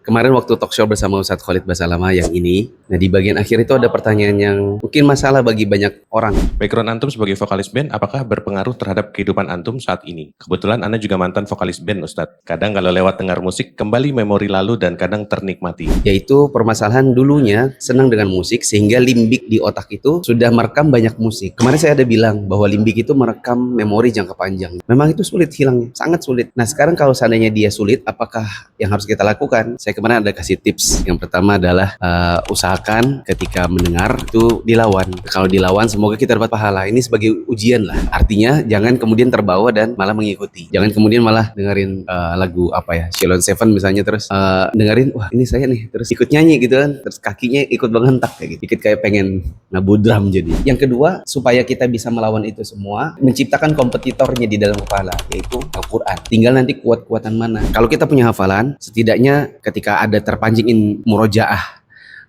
Kemarin waktu talk show bersama Ustadz Khalid Basalamah yang ini, nah di bagian akhir itu ada pertanyaan yang mungkin masalah bagi banyak orang. Background antum sebagai vokalis band, apakah berpengaruh terhadap kehidupan antum saat ini? Kebetulan Anda juga mantan vokalis band, Ustadz. Kadang kalau lewat dengar musik, kembali memori lalu dan kadang ternikmati. Yaitu permasalahan dulunya senang dengan musik sehingga limbik di otak itu sudah merekam banyak musik. Kemarin saya ada bilang bahwa limbik itu merekam memori jangka panjang. Memang itu sulit hilangnya, sangat sulit. Nah sekarang kalau seandainya dia sulit, apakah yang harus kita lakukan? Saya kemarin ada kasih tips. Yang pertama adalah usahakan ketika mendengar itu dilawan. Kalau dilawan semoga kita dapat pahala. Ini sebagai ujian lah. Artinya jangan kemudian terbawa dan malah mengikuti. Jangan kemudian malah dengerin lagu apa ya, Sheila Seven misalnya terus dengerin wah ini saya nih terus ikut nyanyi gitu kan. Terus kakinya ikut menghentak kayak gitu. Ikut kayak pengen nabudram jadi. Yang kedua supaya kita bisa melawan itu semua, menciptakan kompetitornya di dalam kepala yaitu Al-Quran. Tinggal nanti kuat-kuatan mana. Kalau kita punya hafalan, setidaknya ketika ada terpancingin murojaah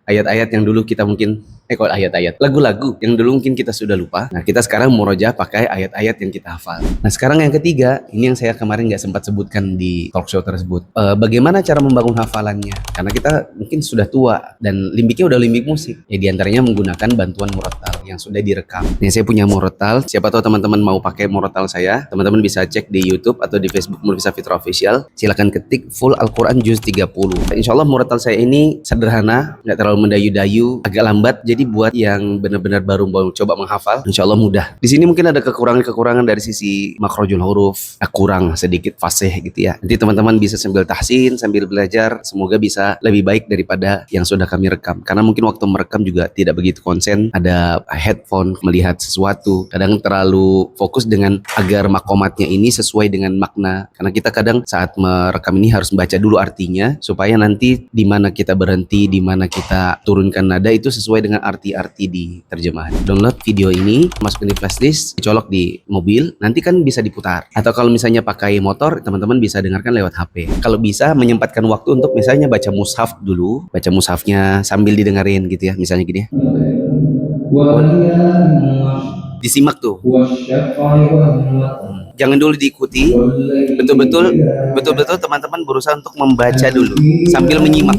ayat-ayat yang dulu kita mungkin kalau ayat-ayat lagu-lagu yang dulu mungkin kita sudah lupa, nah kita sekarang murojaah pakai ayat-ayat yang kita hafal. Nah sekarang yang ketiga, ini yang saya kemarin nggak sempat sebutkan di talk show tersebut, bagaimana cara membangun hafalannya, karena kita mungkin sudah tua dan limbiknya udah limbik musik ya, diantaranya menggunakan bantuan murotal yang sudah direkam. Nih saya punya murotal, siapa tahu teman-teman mau pakai murotal saya, teman-teman bisa cek di YouTube atau di Facebook Nurfisa Fitra Official, silakan ketik full Al-Quran juz 30. Insya Allah murotal saya ini sederhana, nggak terlalu mendayu-dayu, agak lambat, jadi buat yang benar-benar baru coba menghafal, insya Allah mudah. Di sini mungkin ada kekurangan-kekurangan dari sisi makrojul huruf, kurang sedikit fasih gitu ya. Nanti teman-teman bisa sambil tahsin, sambil belajar, semoga bisa lebih baik daripada yang sudah kami rekam. Karena mungkin waktu merekam juga tidak begitu konsen, ada headphone melihat sesuatu, kadang terlalu fokus dengan agar makomatnya ini sesuai dengan makna. Karena kita kadang saat merekam ini harus membaca dulu artinya, supaya nanti di mana kita berhenti, di mana kita turunkan nada itu sesuai dengan arti-arti di terjemahan. Download video ini, masukin di flashdisk, dicolok di mobil, nanti kan bisa diputar. Atau kalau misalnya pakai motor, teman-teman bisa dengarkan lewat HP. Kalau bisa menyempatkan waktu untuk misalnya baca mushaf dulu, baca mushafnya sambil didengerin gitu ya, misalnya gini ya. Disimak tuh. Jangan dulu diikuti, betul-betul teman-teman berusaha untuk membaca dulu sambil menyimak.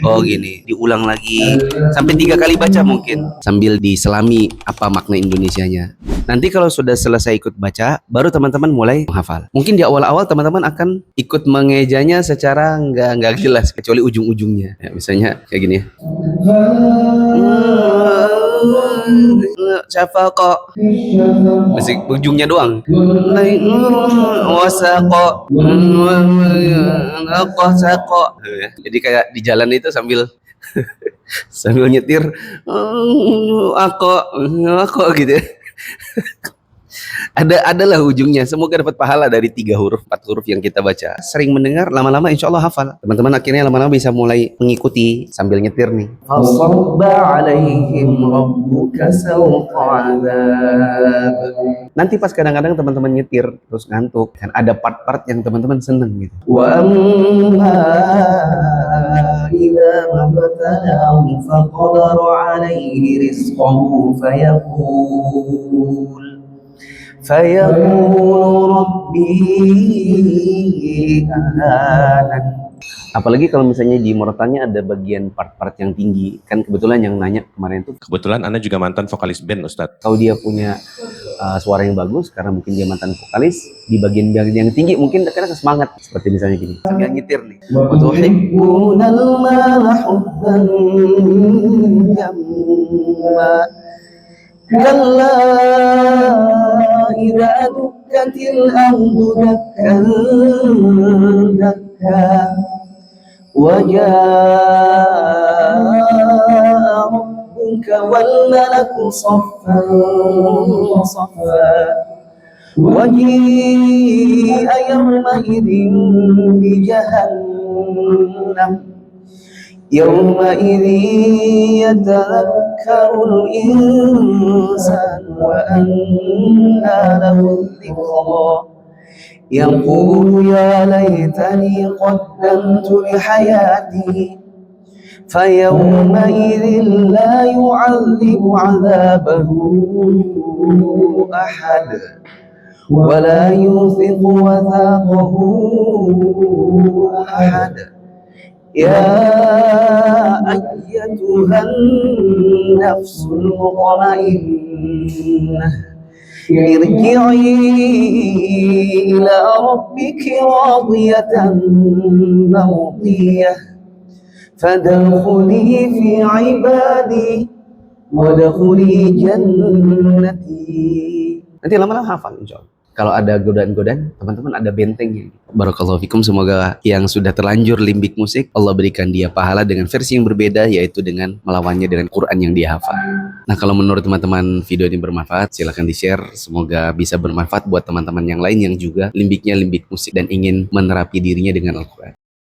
Oh gini, diulang lagi sampai 3 kali baca mungkin sambil diselami apa makna Indonesianya. Nanti kalau sudah selesai ikut baca, baru teman-teman mulai menghafal. Mungkin di awal-awal teman-teman akan ikut mengejanya secara nggak jelas kecuali ujung-ujungnya. Ya, misalnya kayak gini ya. Syafaqah. Masih ujungnya doang. Wasaqah. Jadi kayak di jalan itu sambil sambil nyetir aku gitu ya. Adalah ujungnya. Semoga dapat pahala dari 3 huruf, 4 huruf yang kita baca. Sering mendengar, lama-lama insya Allah hafal. Teman-teman akhirnya lama-lama bisa mulai mengikuti sambil nyetir nih. Nanti pas kadang-kadang teman-teman nyetir terus ngantuk, kan ada part-part yang teman-teman seneng gitu. Wa amma idza mabtalahu faqadara alaihi rizqahu fayaqul Rabbi ahanan. Apalagi kalau misalnya di murotalnya ada bagian part-part yang tinggi. Kan kebetulan yang nanya kemarin tuh, Kebetulan Anda juga mantan vokalis band, Ustadz. kalau dia punya suara yang bagus, karena mungkin dia mantan vokalis, di bagian-bagian yang tinggi mungkin kadang semangat. Seperti misalnya gini, sambil nyetir nih. Tuhibbunal mala hubban jamma kalla idza dukkatil ardu dakkan dakka wa jaa rabbuka wal malaku saffan saffa wa ji'a yawma idzin bi jahannam يومئذ يتذكر الإنسان وأنى له الذكرى يقول يا ليتني قدمت لحياتي فيومئذ لا يعذب عذابه أحد ولا يوثق وثاقه أحد يا أيتها النفس المطمئنة ارجعي إلى ربك راضية مرضية فادخلي في عبادي وادخلي جنتي. Nanti lama-lama hafal insya Allah. Kalau ada godaan-godaan, teman-teman ada bentengnya. Barakallahu fikum, semoga yang sudah terlanjur limbik musik, Allah berikan dia pahala dengan versi yang berbeda, yaitu dengan melawannya dengan Quran yang dia hafal. Nah, kalau menurut teman-teman video ini bermanfaat, silahkan di-share. Semoga bisa bermanfaat buat teman-teman yang lain yang juga limbiknya limbik musik dan ingin menerapi dirinya dengan Al-Quran.